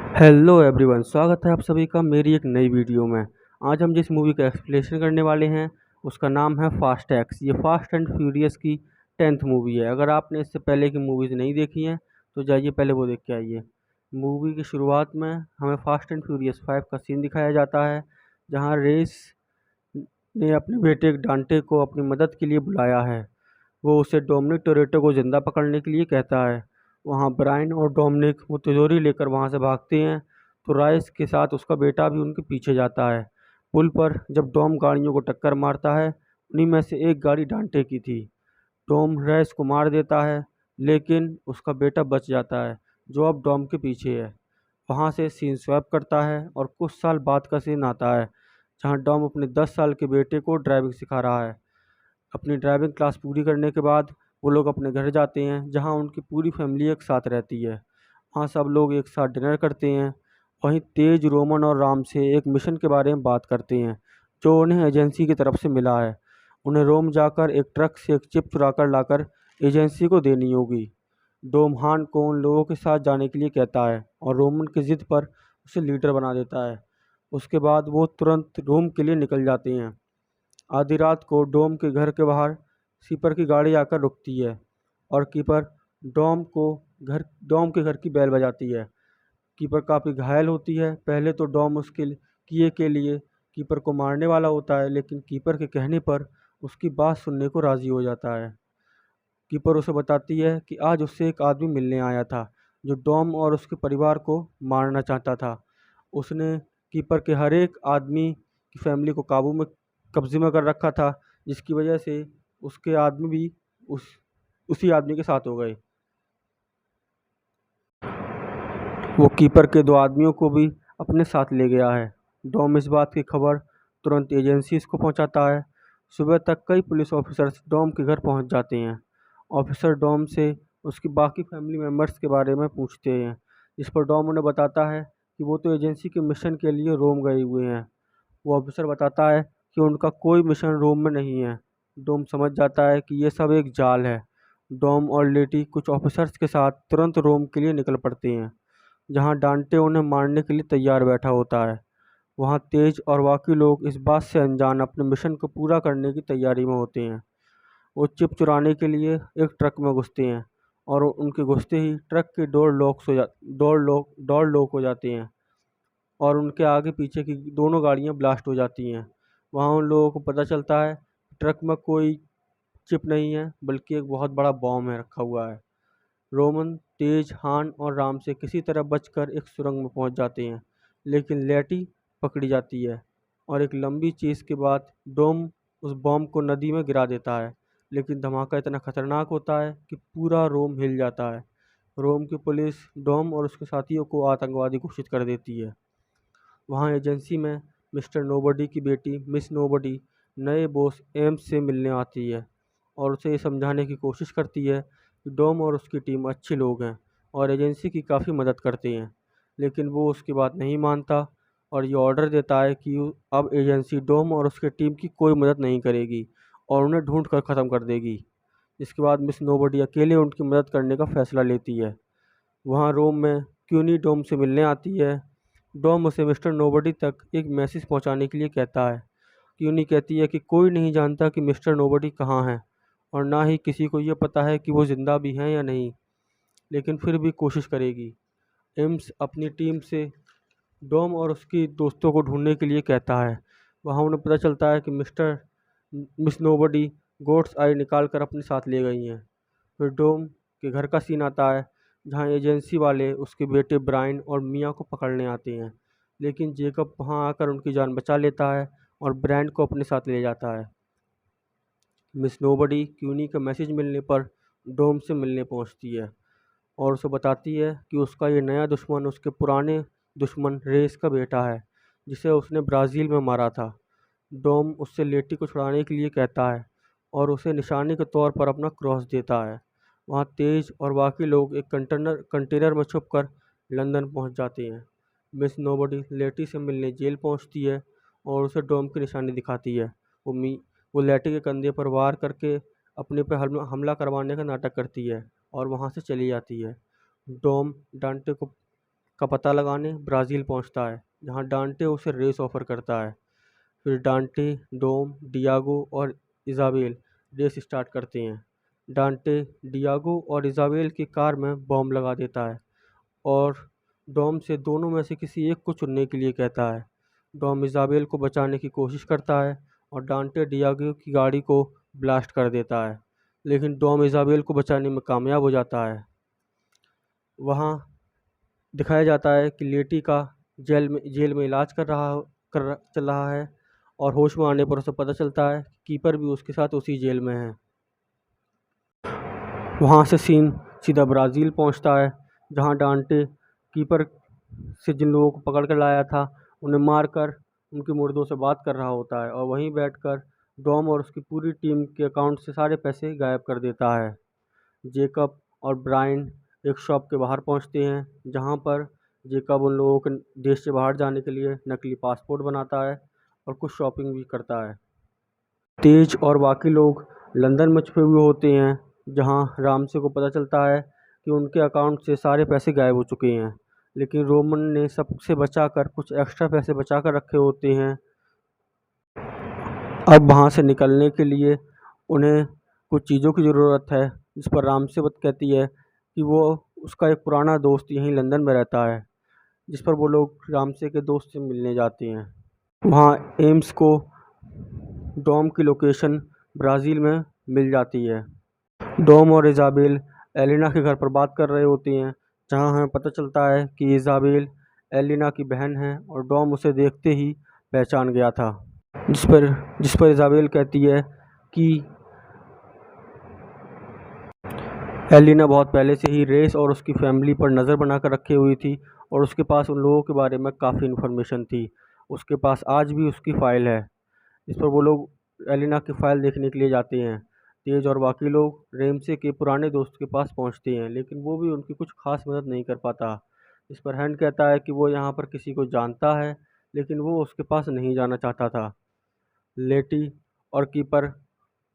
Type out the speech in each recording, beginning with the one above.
Hello everyone, स्वागत है आप सभी का मेरी एक नई वीडियो में। आज हम जिस मूवी का एक्सप्लेनेशन करने वाले हैं उसका नाम है फास्ट एक्स। ये फास्ट एंड फ्यूरियस की 10th मूवी है। अगर आपने इससे पहले की मूवीज़ नहीं देखी हैं तो जाइए पहले वो देख के आइए। मूवी की शुरुआत में हमें फास्ट एंड फ्यूरियस 5 का सीन दिखाया जाता है, जहाँ रेस ने अपने बेटे डांटे को अपनी मदद के लिए बुलाया है। वो उसे डोमिनिक टोरेटो को ज़िंदा पकड़ने के लिए कहता है। वहाँ ब्रायन और डोमिनिक वो तिजोरी लेकर वहाँ से भागते हैं, तो राइस के साथ उसका बेटा भी उनके पीछे जाता है। पुल पर जब डॉम गाड़ियों को टक्कर मारता है, उन्हीं में से एक गाड़ी डांटे की थी। डॉम राइस को मार देता है, लेकिन उसका बेटा बच जाता है, जो अब डॉम के पीछे है। वहाँ से सीन स्वैप करता है और कुछ साल बाद का सीन आता है, जहाँ डॉम अपने 10 साल के बेटे को ड्राइविंग सिखा रहा है। अपनी ड्राइविंग क्लास पूरी करने के बाद वो लोग अपने घर जाते हैं, जहां उनकी पूरी फैमिली एक साथ रहती है। वहां सब लोग एक साथ डिनर करते हैं। वहीं तेज, रोमन और राम से एक मिशन के बारे में बात करते हैं, जो उन्हें एजेंसी की तरफ से मिला है। उन्हें रोम जाकर एक ट्रक से एक चिप चुरा कर लाकर एजेंसी को देनी होगी। डोम हान को उन लोगों के साथ जाने के लिए कहता है और रोमन की जिद पर उसे लीडर बना देता है। उसके बाद वो तुरंत रोम के लिए निकल जाते हैं। आधी रात को डोम के घर के बाहर कीपर की गाड़ी आकर रुकती है और कीपर डोम को घर डोम के घर की बेल बजाती है। कीपर काफ़ी घायल होती है। पहले तो डोम उसके किए के लिए कीपर को मारने वाला होता है, लेकिन कीपर के कहने पर उसकी बात सुनने को राज़ी हो जाता है। कीपर उसे बताती है कि आज उससे एक आदमी मिलने आया था, जो डॉम और उसके परिवार को मारना चाहता था। उसने कीपर के हर एक आदमी की फैमिली को कब्जे में कर रखा था, जिसकी वजह से उसके आदमी भी उस उसी आदमी के साथ हो गए। वो कीपर के दो आदमियों को भी अपने साथ ले गया है। डॉम इस बात की खबर तुरंत एजेंसीज को पहुंचाता है। सुबह तक कई पुलिस ऑफिसर्स डॉम के घर पहुंच जाते हैं। ऑफिसर डॉम से उसकी बाकी फैमिली मेम्बर्स के बारे में पूछते हैं, जिस पर डॉम उन्हें बताता है कि वो तो एजेंसी के मिशन के लिए रोम गए हुए हैं। वो ऑफिसर बताता है कि उनका कोई मिशन रोम में नहीं है। डोम समझ जाता है कि ये सब एक जाल है। डोम और लेटी कुछ ऑफिसर्स के साथ तुरंत रोम के लिए निकल पड़ते हैं, जहां डांटे उन्हें मारने के लिए तैयार बैठा होता है। वहां तेज और बाकी लोग इस बात से अनजान अपने मिशन को पूरा करने की तैयारी में होते हैं। वो चिप चुराने के लिए एक ट्रक में घुसते हैं और उनके घुसते ही ट्रक के डोर लॉक हो जाते हैं और उनके आगे पीछे की दोनों गाड़ियां ब्लास्ट हो जाती हैं। वहाँ उन लोगों को पता चलता है ट्रक में कोई चिप नहीं है, बल्कि एक बहुत बड़ा बॉम्ब है रखा हुआ है। रोमन, तेज, हान और राम से किसी तरह बचकर एक सुरंग में पहुंच जाते हैं, लेकिन लेटी पकड़ी जाती है और एक लंबी चीज के बाद डोम उस बॉम्ब को नदी में गिरा देता है। लेकिन धमाका इतना खतरनाक होता है कि पूरा रोम हिल जाता है। रोम की पुलिस डोम और उसके साथियों को आतंकवादी घोषित कर देती है। वहाँ एजेंसी में मिस्टर नोबडी की बेटी मिस नोबडी नए बॉस एम्स से मिलने आती है और उसे ये समझाने की कोशिश करती है कि डोम और उसकी टीम अच्छे लोग हैं और एजेंसी की काफ़ी मदद करते हैं। लेकिन वो उसकी बात नहीं मानता और ये ऑर्डर देता है कि अब एजेंसी डोम और उसकी टीम की कोई मदद नहीं करेगी और उन्हें ढूंढ कर ख़त्म कर देगी। इसके बाद मिस नोबडी अकेले उनकी मदद करने का फैसला लेती है। वहाँ रोम में क्यूनी डोम से मिलने आती है। डॉम उसे मिस्टर नोबडी तक एक मैसेज पहुंचाने के लिए कहता है। क्यूनी कहती है कि कोई नहीं जानता कि मिस्टर नोबडी कहाँ हैं और ना ही किसी को ये पता है कि वो ज़िंदा भी हैं या नहीं, लेकिन फिर भी कोशिश करेगी। एम्स अपनी टीम से डॉम और उसकी दोस्तों को ढूंढने के लिए कहता है। वहाँ उन्हें पता चलता है कि मिस नोबडी गोड्स आई निकाल कर अपने साथ ले गई हैं। फिर डोम के घर का सीन आता है, जहाँ एजेंसी वाले उसके बेटे ब्रायन और मिया को पकड़ने आते हैं, लेकिन जेकब वहाँ आकर उनकी जान बचा लेता है और ब्रांड को अपने साथ ले जाता है। मिस नोबडी क्यूनी का मैसेज मिलने पर डोम से मिलने पहुँचती है और उसे बताती है कि उसका ये नया दुश्मन उसके पुराने दुश्मन रेस का बेटा है, जिसे उसने ब्राज़ील में मारा था। डोम उससे लेटी को छुड़ाने के लिए कहता है और उसे निशाने के तौर पर अपना क्रॉस देता है। वहाँ तेज और बाकी लोग एक कंटेनर में छुपकर लंदन पहुँच जाते हैं। मिस नोबडी लेटी से मिलने जेल पहुँचती है और उसे डोम की निशानी दिखाती है। वो मी वो लेटी के कंधे पर वार करके अपने पे हमला करवाने का नाटक करती है और वहाँ से चली जाती है। डोम डांटे को का पता लगाने ब्राज़ील पहुंचता है, जहां डांटे उसे रेस ऑफ़र करता है। फिर डांटे, डोम, डियागो और इज़ाबेल रेस स्टार्ट करते हैं। डांटे डियागो और इज़ाबेल की कार में बॉम्ब लगा देता है और डॉम से दोनों में से किसी एक को चुनने के लिए कहता है। डॉम इज़ाबेल को बचाने की कोशिश करता है और डांटे डियागो की गाड़ी को ब्लास्ट कर देता है, लेकिन डॉम इज़ाबेल को बचाने में कामयाब हो जाता है। वहाँ दिखाया जाता है कि लेटी का जेल में इलाज चल रहा है और होश में आने पर उसे पता चलता है कि कीपर भी उसके साथ उसी जेल में है। वहाँ से सीन सीधा ब्राज़ील पहुँचता है, जहाँ डांटे कीपर से जिन लोगों को पकड़ कर लाया था उन्हें मारकर उनके मुर्दों से बात कर रहा होता है और वहीं बैठकर डॉम और उसकी पूरी टीम के अकाउंट से सारे पैसे गायब कर देता है। जेकब और ब्रायन एक शॉप के बाहर पहुंचते हैं, जहां पर जेकब उन लोगों के देश से बाहर जाने के लिए नकली पासपोर्ट बनाता है और कुछ शॉपिंग भी करता है। तेज और बाकी लोग लंदन में छुपे हुए होते हैं, जहां रामसे को पता चलता है कि उनके अकाउंट से सारे पैसे गायब हो चुके हैं, लेकिन रोमन ने सबसे बचाकर कुछ एक्स्ट्रा पैसे बचा कर रखे होते हैं। अब वहां से निकलने के लिए उन्हें कुछ चीज़ों की ज़रूरत है, जिस पर रामसे कहती है कि वो उसका एक पुराना दोस्त यहीं लंदन में रहता है, जिस पर वो लोग रामसे के दोस्त से मिलने जाते हैं। वहाँ एम्स को डॉम की लोकेशन ब्राज़ील में मिल जाती है। डॉम और इज़ाबेल एलिना के घर पर बात कर रहे होती हैं, जहाँ हमें पता चलता है कि इज़ाबेल एलिना की बहन है और डॉम उसे देखते ही पहचान गया था। जिस पर इज़ाबेल कहती है कि एलिना बहुत पहले से ही रेस और उसकी फैमिली पर नज़र बनाकर रखी हुई थी और उसके पास उन लोगों के बारे में काफ़ी इन्फॉर्मेशन थी। उसके पास आज भी उसकी फ़ाइल है। इस पर वो लोग एलिना की फ़ाइल देखने के लिए जाते हैं। तेज और बाकी लोग रेमसे के पुराने दोस्त के पास पहुंचते हैं, लेकिन वो भी उनकी कुछ खास मदद नहीं कर पाता। इस पर हैंड कहता है कि वो यहाँ पर किसी को जानता है, लेकिन वो उसके पास नहीं जाना चाहता था। लेटी और कीपर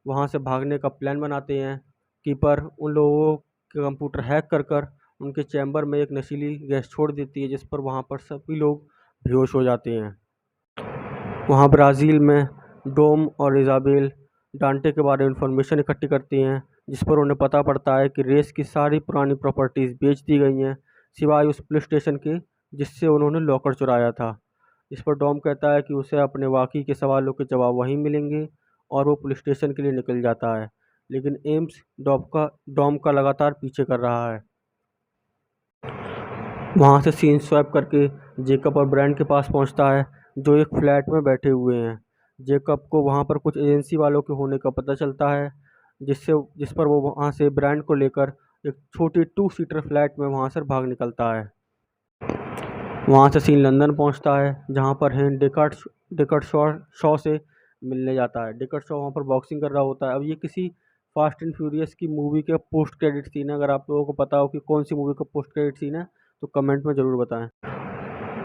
वहाँ से भागने का प्लान बनाते हैं। कीपर उन लोगों के कंप्यूटर हैक कर उनके चैम्बर में एक नशीली गैस छोड़ देती है, जिस पर वहाँ पर सभी लोग बेहोश हो जाते हैं। वहाँ ब्राज़ील में डोम और इज़ाबेल डांटे के बारे में इंफॉर्मेशन इकट्ठी करती हैं, जिस पर उन्हें पता पड़ता है कि रेस की सारी पुरानी प्रॉपर्टीज़ बेच दी गई हैं, सिवाय उस पुलिस स्टेशन के जिससे उन्होंने लॉकर चुराया था। इस पर डॉम कहता है कि उसे अपने बाकी के सवालों के जवाब वहीं मिलेंगे और वो पुलिस स्टेशन के लिए निकल जाता है, लेकिन एम्स डॉम का लगातार पीछे कर रहा है। वहाँ से सीन स्वैप करके जेकब और ब्रायन के पास पहुँचता है, जो एक फ्लैट में बैठे हुए हैं। जेकब को वहाँ पर कुछ एजेंसी वालों के होने का पता चलता है, जिस पर वो वहाँ से ब्रायन को लेकर एक छोटी 2 सीटर फ्लैट में वहाँ से भाग निकलता है। वहाँ से सीन लंदन पहुँचता है, जहाँ पर हेन डेकर्ट शॉ से मिलने जाता है। डेकर्ट शॉ वहाँ पर बॉक्सिंग कर रहा होता है। अब ये किसी फास्ट एंड फ्यूरियस की मूवी के पोस्ट क्रेडिट सीन है। अगर आप लोगों को पता हो कि कौन सी मूवी का पोस्ट क्रेडिट सीन है तो कमेंट में ज़रूर बताएं।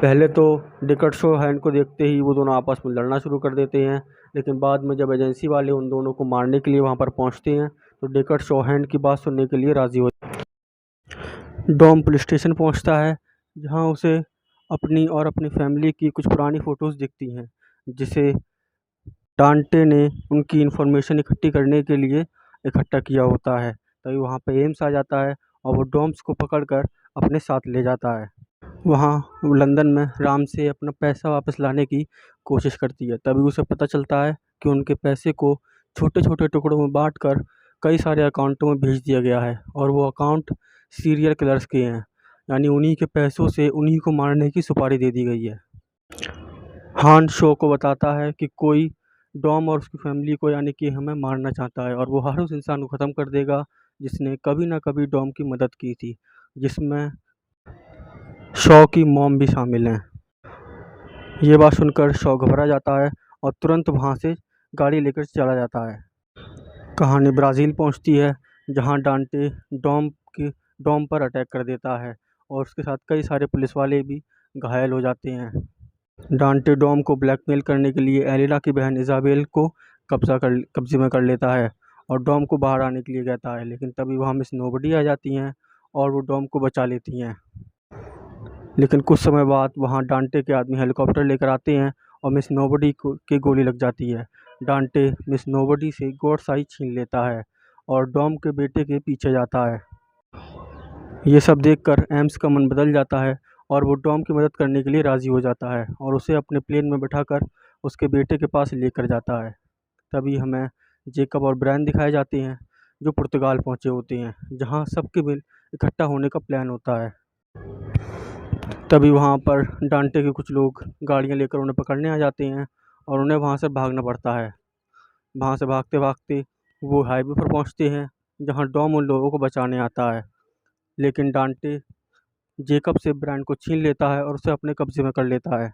पहले तो डेकर्ट शॉ हैन को देखते ही वो दोनों आपस में लड़ना शुरू कर देते हैं, लेकिन बाद में जब एजेंसी वाले उन दोनों को मारने के लिए वहाँ पर पहुँचते हैं तो डेकर्ट शॉ हैन की बात सुनने के लिए राज़ी होता है। डॉम पुलिस स्टेशन पहुँचता है, जहाँ उसे अपनी और अपनी फैमिली की कुछ पुरानी फ़ोटोज़ दिखती हैं, जिसे डांटे ने उनकी इन्फॉर्मेशन इकट्ठी करने के लिए इकट्ठा किया होता है। तभी वहाँ पे एम्स आ जाता है और वो डॉम्स को पकड़कर अपने साथ ले जाता है। वहाँ लंदन में राम से अपना पैसा वापस लाने की कोशिश करती है। तभी उसे पता चलता है कि उनके पैसे को छोटे छोटे टुकड़ों में बांटकर कई सारे अकाउंटों में भेज दिया गया है और वो अकाउंट सीरियल किलर्स के हैं, यानी उन्हीं के पैसों से उन्हीं को मारने की सुपारी दे दी गई है। हान शो को बताता है कि कोई डॉम और उसकी फैमिली को यानी कि हमें मारना चाहता है और वो हर उस इंसान को ख़त्म कर देगा जिसने कभी ना कभी डॉम की मदद की थी, जिसमें शॉ की मॉम भी शामिल हैं। ये बात सुनकर शॉ घबरा जाता है और तुरंत वहाँ से गाड़ी लेकर चला जाता है। कहानी ब्राज़ील पहुँचती है, जहाँ डांटे डॉम पर अटैक कर देता है और उसके साथ कई सारे पुलिस वाले भी घायल हो जाते हैं। डांटे डॉम को ब्लैकमेल करने के लिए एलिना की बहन इज़ाबेल को कब्जे में कर लेता है और डॉम को बाहर आने के लिए कहता है, लेकिन तभी वहाँ मिस नोबडी आ जाती हैं और वो डॉम को बचा लेती हैं। लेकिन कुछ समय बाद वहाँ डांटे के आदमी हेलीकॉप्टर लेकर आते हैं और मिस नोबडी को की गोली लग जाती है। डांटे मिस नोबडी से गॉड साइज छीन लेता है और डॉम के बेटे के पीछे जाता है। ये सब देखकर एम्स का मन बदल जाता है और वो डॉम की मदद करने के लिए राज़ी हो जाता है और उसे अपने प्लेन में बैठाकर उसके बेटे के पास लेकर जाता है। तभी हमें जेकब और ब्रायन दिखाए जाते हैं जो पुर्तगाल पहुंचे होते हैं, जहां सबके मिल इकट्ठा होने का प्लान होता है। तभी वहां पर डांटे के कुछ लोग गाड़ियां लेकर उन्हें पकड़ने आ जाते हैं और उन्हें वहां से भागना पड़ता है। वहां से भागते भागते वो हाईवे पर पहुंचते हैं जहां डॉम उन लोगों को बचाने आता है, लेकिन डांटे जेकब से ब्रायन को छीन लेता है और उसे अपने कब्जे में कर लेता है।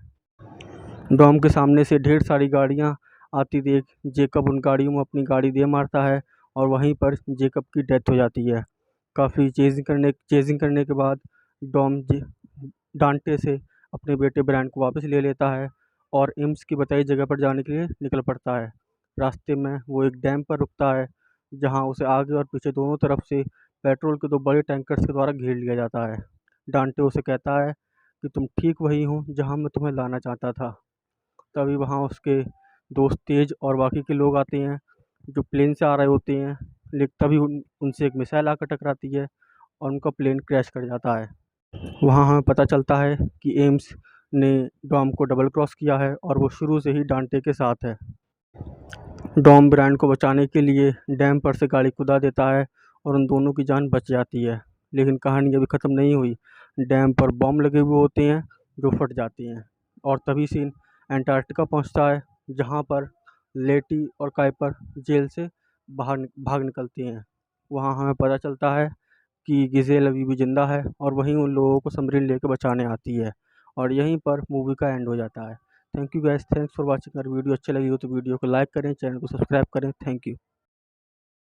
डॉम के सामने से ढेर सारी गाड़ियां आती देख जेकब उन गाड़ियों में अपनी गाड़ी दे मारता है और वहीं पर जेकब की डेथ हो जाती है। काफ़ी चेजिंग करने के बाद डॉम डांटे से अपने बेटे ब्रायन को वापस ले लेता है और एम्स की बताई जगह पर जाने के लिए निकल पड़ता है। रास्ते में वो एक डैम पर रुकता है जहां उसे आगे और पीछे दोनों तरफ से पेट्रोल के 2 बड़े टैंकर्स के द्वारा घेर लिया जाता है। डांटे उसे कहता है कि तुम ठीक वही हो जहां मैं तुम्हें लाना चाहता था। तभी वहाँ उसके दोस्त तेज और बाकी के लोग आते हैं जो प्लेन से आ रहे होते हैं, लेकिन तभी उनसे एक मिसाइल आकर टकराती है और उनका प्लेन क्रैश कर जाता है। वहाँ हमें पता चलता है कि एम्स ने डॉम को डबल क्रॉस किया है और वो शुरू से ही डांटे के साथ है। डॉम ब्रायन को बचाने के लिए डैम पर से गाड़ी कुदा देता है और उन दोनों की जान बच जाती है। लेकिन कहानी अभी ख़त्म नहीं हुई। डैम पर बम लगे हुए होते हैं जो फट जाते हैं और तभी सीन एंटार्क्टिका पहुंचता है जहां पर लेटी और काइपर जेल से बाहर भाग निकलते हैं। वहां हमें पता चलता है कि गिजेल अभी भी ज़िंदा है और वहीं उन लोगों को समरीन लेकर बचाने आती है और यहीं पर मूवी का एंड हो जाता है। Thank you guys, thanks for watching. अगर वीडियो अच्छी लगी हो तो वीडियो को लाइक करें, चैनल को सब्सक्राइब करें। Thank you.